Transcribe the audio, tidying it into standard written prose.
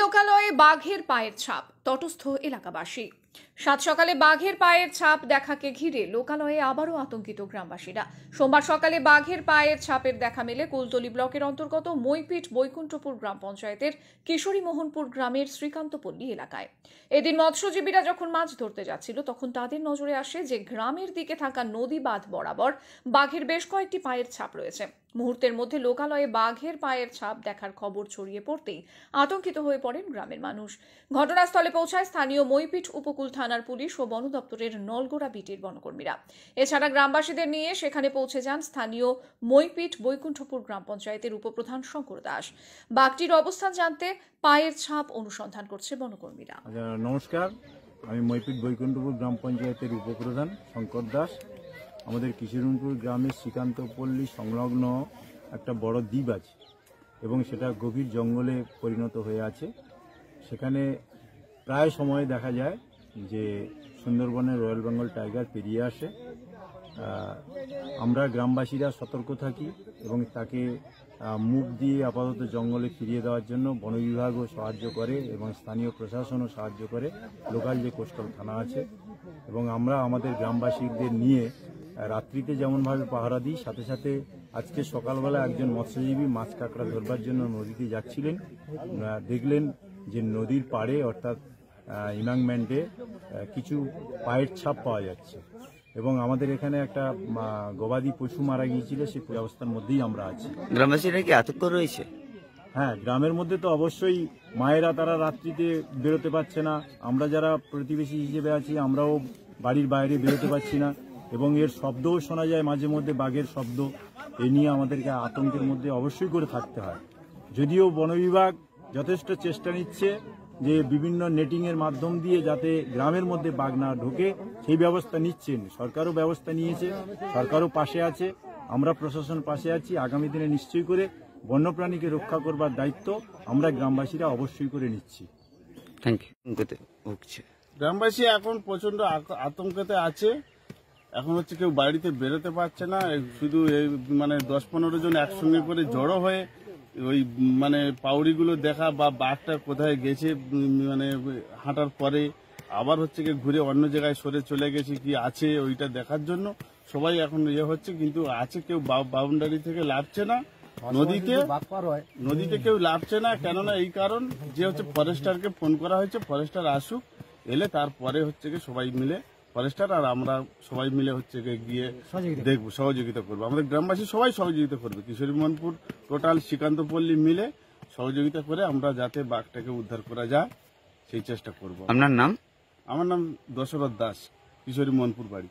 লোকালয়ে বাঘের পায়ের ছাপ, তটস্থ এলাকাবাসী। সাত সকালে বাঘের পায়ের ছাপ দেখাকে ঘিরে লোকালয়ে আবারও আতঙ্কিত গ্রামবাসীরা। সোমবার সকালে বাঘের পায়ের ছাপের দেখা মেলে কুলতলি ব্লকের অন্তর্গত মইপিট বৈকুণ্ঠপুর গ্রাম পঞ্চায়েতের কিশোরী মোহনপুর গ্রামের শ্রীকান্তপল্লী এলাকায়। এদিন মৎস্যজীবীরা যখন মাছ ধরতে যাচ্ছিল তখন তাদের নজরে আসে যে গ্রামের দিকে থাকা নদী বাঁধ বরাবর বাঘের বেশ কয়েকটি পায়ের ছাপ রয়েছে। মুহূর্তের মধ্যে লোকালয়ে বাঘের পায়ের ছাপ দেখার খবর ছড়িয়ে পড়তেই আতঙ্কিত হয়ে পড়েন গ্রামের মানুষ। ঘটনাস্থলে পৌঁছায় স্থানীয় মইপিট উপকূল থানার পুলিশ ও বন দপ্তরের নলগোড়া বিটির বনকর্মীরা। এছাড়া গ্রামবাসীদের নিয়ে সেখানে পৌঁছে যান স্থানীয় মইপিট বৈকুণ্ঠপুর গ্রাম পঞ্চায়েতের উপপ্রধান শঙ্কর দাস। বাঘটির অবস্থান জানতে পায়ের ছাপ অনুসন্ধান করছে বনকর্মীরা। নমস্কার, আমি মইপিট বৈকুণ্ঠপুর গ্রাম পঞ্চায়েতের উপপ্রধান শঙ্কর দাস। আমাদের কিশোরীপুর গ্রামের শ্রীকান্তপল্লী সংলগ্ন একটা বড় দ্বীপ আছে এবং সেটা গভীর জঙ্গলে পরিণত হয়ে আছে। সেখানে প্রায় সময় দেখা যায় যে সুন্দরবনের রয়্যাল বেঙ্গল টাইগার পেরিয়ে আসে। আমরা গ্রামবাসীরা সতর্ক থাকি এবং তাকে মুখ দিয়ে আপাতত জঙ্গলে ফিরিয়ে দেওয়ার জন্য বন বিভাগও সাহায্য করে এবং স্থানীয় প্রশাসনও সাহায্য করে, লোকাল যে কোস্টাল থানা আছে। এবং আমরা আমাদের গ্রামবাসীদের নিয়ে রাত্রিতে যেমনভাবে পাহারা দিই, সাথে সাথে আজকে সকালবেলা একজন মৎস্যজীবী মাছ কাঁকড়া ধরবার জন্য নদীতে যাচ্ছিলেন। দেখলেন যে নদীর পাড়ে অর্থাৎ ইমাংমেন্টে কিছু পায়ের ছাপ পাওয়া যাচ্ছে এবং আমাদের এখানে একটা গবাদি পশু মারা গিয়েছিল, সেই অবস্থার মধ্যেই আমরা আছি। গ্রামবাসীরা কি আতঙ্ক রয়েছে? হ্যাঁ, গ্রামের মধ্যে তো অবশ্যই মায়েরা তারা রাত্রিতে বেরোতে পারছে না, আমরা যারা প্রতিবেশী হিসেবে আছি আমরাও বাড়ির বাইরে বেরোতে পারছি না এবং এর শব্দও শোনা যায় মাঝে মধ্যে, বাঘের শব্দ। এ নিয়ে আমাদেরকে আতঙ্কের মধ্যে অবশ্যই করে থাকতে হয়। যদিও বন বিভাগ যথেষ্ট চেষ্টা নিচ্ছে যে বিভিন্ন নেটিংয়ের মাধ্যম দিয়ে যাতে গ্রামের মধ্যে বাঘ না ঢোকে সেই ব্যবস্থা নিচ্ছেন, সরকারও ব্যবস্থা নিয়েছে, সরকারও পাশে আছে, আমরা প্রশাসন পাশে আছি। আগামী দিনে নিশ্চয়ই করে বন্যপ্রাণীকে রক্ষা করবার দায়িত্ব আমরা গ্রামবাসীরা অবশ্যই করে নিচ্ছি। Thank you. গ্রামবাসী এখন প্রচন্ড আতঙ্কতে আছে। এখন হচ্ছে কেউ বাড়িতে বেরোতে পারছে না, শুধু এই 10-15 জন একসঙ্গে করে জড়ো হয়ে ওই পাউড়িগুলো দেখা বা বাঘটা কোথায় গেছে হাঁটার পরে আবার হচ্ছে কি ঘুরে অন্য জায়গায় সরে চলে গেছে কি আছে ওইটা দেখার জন্য সবাই এখন হচ্ছে। কিন্তু আছে কেউ বাউন্ডারি থেকে লাভছে না, নদীতে কেউ লাভছে না। কেননা এই কারণ যে হচ্ছে ফরেস্টারকে ফোন করা হয়েছে, ফরেস্টার আসুক, এলে তারপরে হচ্ছে কি সবাই মিলে ফরেস্টার আর আমরা সবাই মিলে হচ্ছে গিয়ে দেখবো, সহযোগিতা করবো। আমাদের গ্রামবাসী সবাই সহযোগিতা করবে, কিশোরী মোহনপুর টোটাল শ্রীকান্তপল্লী মিলে সহযোগিতা করে আমরা যাতে বাঘটাকে উদ্ধার করা যায় সেই চেষ্টা করব। আপনার নাম? আমার নাম দশরথ দাস, কিশোরী মোহনপুর বাড়ি।